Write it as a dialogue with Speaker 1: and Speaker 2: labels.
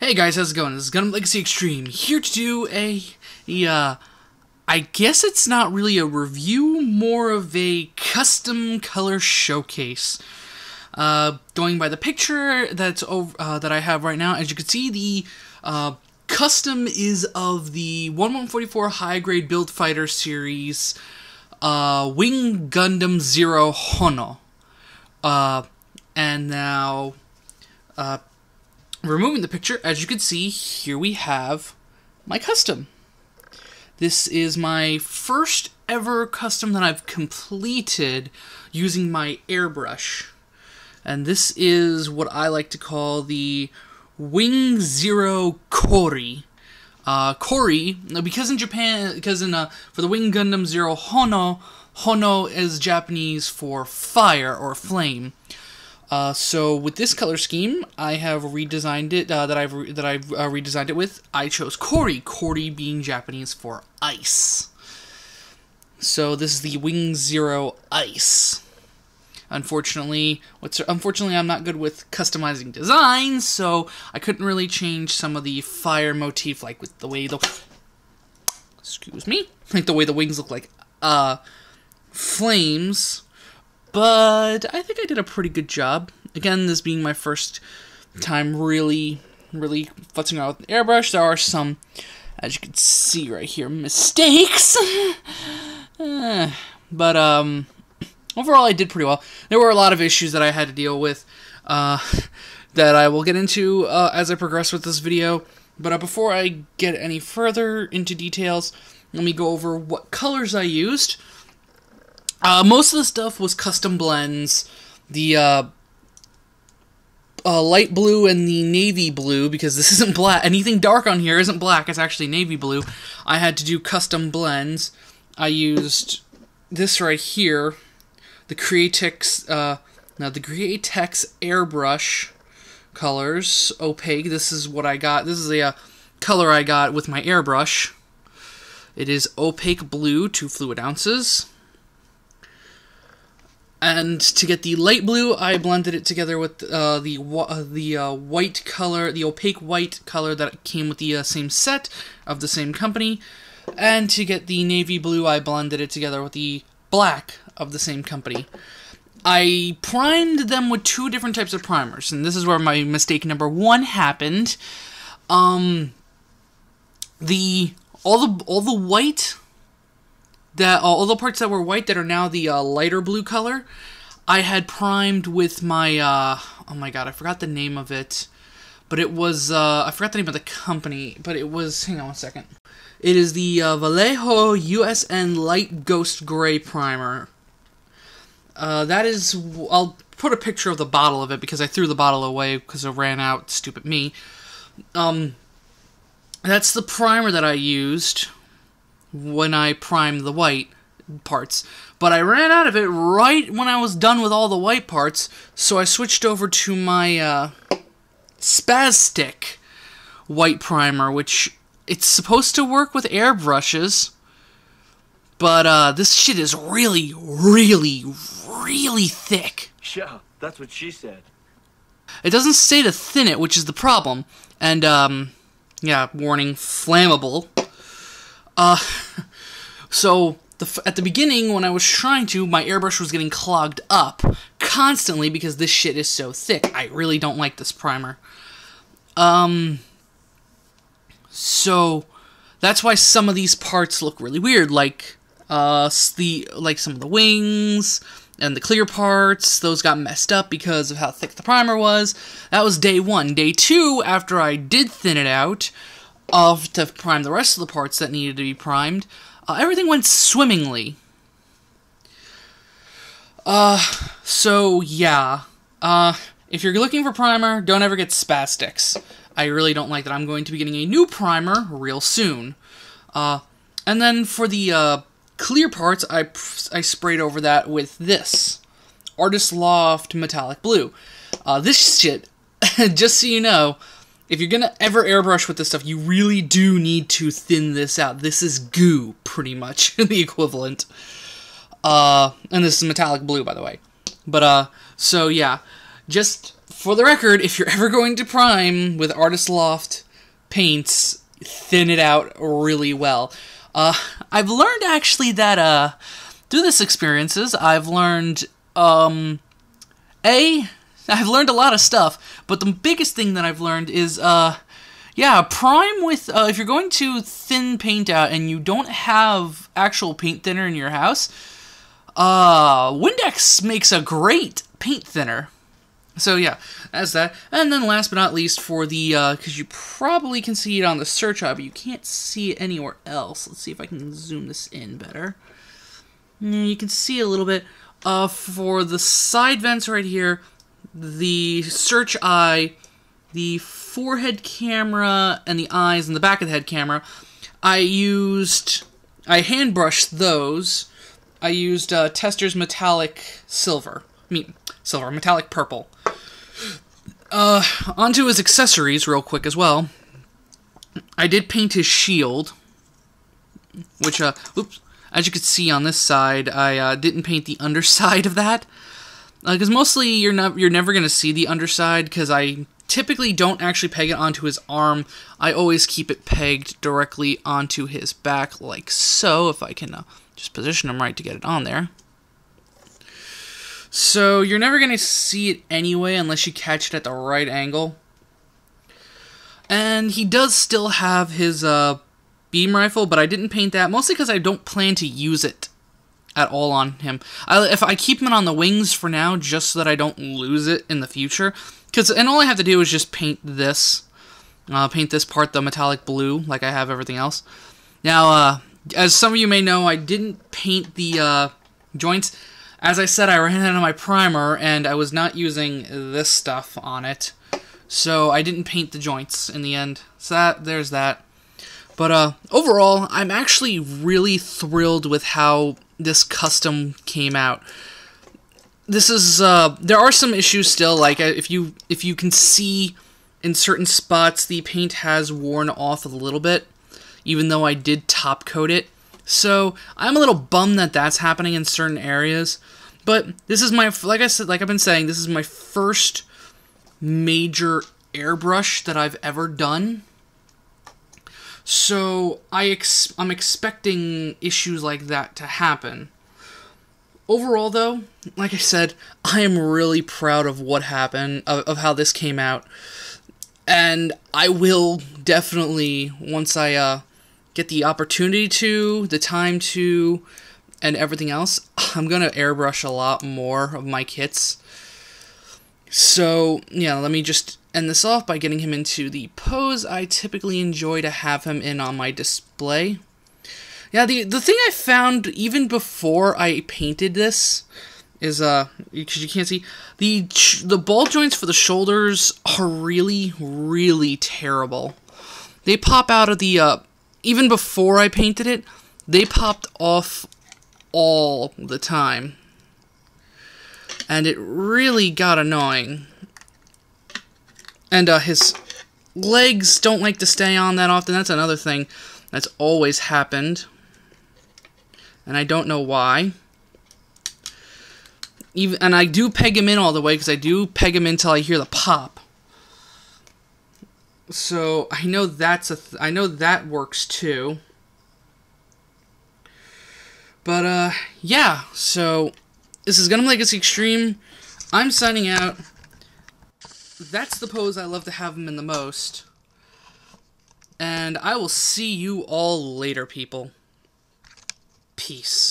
Speaker 1: Hey guys, how's it going? This is GundamLegacyExtreme, here to do I guess it's not really a review, more of a custom color showcase. Going by the picture that's that I have right now, as you can see, the custom is of the 1144 High Grade Build Fighter Series Wing Gundam Zero Hono. And now, removing the picture, as you can see, here we have my custom. This is my first ever custom that I've completed using my airbrush. And this is what I like to call the Wing Zero Kori. Kori, because in Japan, for the Wing Gundam Zero Hono, Hono is Japanese for fire or flame. So with this color scheme, I have redesigned it. I've redesigned it with. I chose Kori. Kori being Japanese for ice. So this is the Wing Zero Ice. Unfortunately, I'm not good with customizing designs, so I couldn't really change some of the fire motif, like with the way the like the way the wings look like flames. But I think I did a pretty good job. Again, this being my first time really futzing around with the airbrush, there are some, as you can see right here, mistakes. But overall, I did pretty well. There were a lot of issues that I had to deal with that I will get into as I progress with this video. But before I get any further into details, let me go over what colors I used. Most of the stuff was custom blends. The light blue and the navy blue, because this isn't black. Anything dark on here isn't black, it's actually navy blue. I had to do custom blends. I used this right here, the Createx airbrush colors, opaque. This is what I got. This is the color I got with my airbrush. It is opaque blue, 2 fluid ounces. And to get the light blue, I blended it together with the white color, the opaque white color that came with the same set of the same company. And to get the navy blue, I blended it together with the black of the same company. I primed them with 2 different types of primers, and this is where my mistake number 1 happened. All the white. All the parts that were white that are now the lighter blue color, I had primed with my, oh my god, I forgot the name of it, but it was, I forgot the name of the company, but it was, hang on one second. It is the Vallejo USN Light Ghost Gray Primer. That is, I'll put a picture of the bottle of it, because I threw the bottle away because it ran out, stupid me. That's the primer that I used when I primed the white parts, but I ran out of it right when I was done with all the white parts, so I switched over to my Spastic white primer, which it's supposed to work with airbrushes, but this shit is really thick.
Speaker 2: Yeah, that's what she said.
Speaker 1: It doesn't say to thin it, which is the problem, and yeah, warning, flammable. So, at the beginning, when I was trying to, my airbrush was getting clogged up constantly because this shit is so thick. I really don't like this primer. So, that's why some of these parts look really weird, like, some of the wings and the clear parts. Those got messed up because of how thick the primer was. That was day 1. Day 2, after I did thin it out, to prime the rest of the parts that needed to be primed, everything went swimmingly. So yeah, if you're looking for primer, don't ever get Spastics. I really don't like that. I'm going to be getting a new primer real soon. And then for the clear parts, I sprayed over that with this Artist Loft Metallic Blue. This shit, just so you know, if you're gonna ever airbrush with this stuff, you really do need to thin this out. This is goo, pretty much, the equivalent. And this is metallic blue, by the way. But, so yeah, just For the record, if you're ever going to prime with Artist Loft paints, thin it out really well. I've learned actually that through this experiences, I've learned I've learned a lot of stuff, but the biggest thing that I've learned is yeah, prime with if you're going to thin paint out and you don't have actual paint thinner in your house, Windex makes a great paint thinner. So yeah, that's that. And then last but not least, for the, because you probably can see it on the search eye, but you can't see it anywhere else. Let's see if I can zoom this in better. You can see a little bit. For the side vents right here, the search eye, the forehead camera, and the eyes and the back of the head camera, I hand brushed those. I used Tester's metallic silver. Metallic purple. Onto his accessories real quick as well. I did paint his shield, which, oops, as you can see on this side, I didn't paint the underside of that. Because mostly you're never going to see the underside, because I typically don't actually peg it onto his arm. I always keep it pegged directly onto his back, like so, if I can just position him right to get it on there. So you're never going to see it anyway unless you catch it at the right angle. And he does still have his beam rifle, but I didn't paint that, mostly because I don't plan to use it at all on him. If I keep him on the wings for now, just so that I don't lose it in the future. And all I have to do is just paint this. Paint this part the metallic blue, like I have everything else. Now, as some of you may know, I didn't paint the joints. As I said, I ran out of my primer, and I was not using this stuff on it. So I didn't paint the joints in the end. So there's that. But overall, I'm actually really thrilled with how this custom came out. This is there are some issues still, like if you can see in certain spots the paint has worn off a little bit, even though I did top coat it. So I'm a little bummed that that's happening in certain areas. But this is my, like I said, like I've been saying, this is my first major airbrush that I've ever done. So I'm expecting issues like that to happen. Overall, though, like I said, I am really proud of what happened, of how this came out. And I will definitely, once I get the opportunity to, the time to, and everything else, I'm going to airbrush a lot more of my kits. So, yeah, let me just end this off by getting him into the pose I typically enjoy to have him in on my display. Yeah, the thing I found even before I painted this is, because you can't see, the ball joints for the shoulders are really, really terrible. They pop out of the, even before I painted it, they popped off all the time. And it really got annoying. And his legs don't like to stay on that often. That's another thing that's always happened. And I don't know why. And I do peg him in all the way, because I do peg him in until I hear the pop. So I know I know that works too. But yeah, so this is GundamLegacyExtreme. I'm signing out. That's the pose I love to have him in the most. And I will see you all later, people. Peace.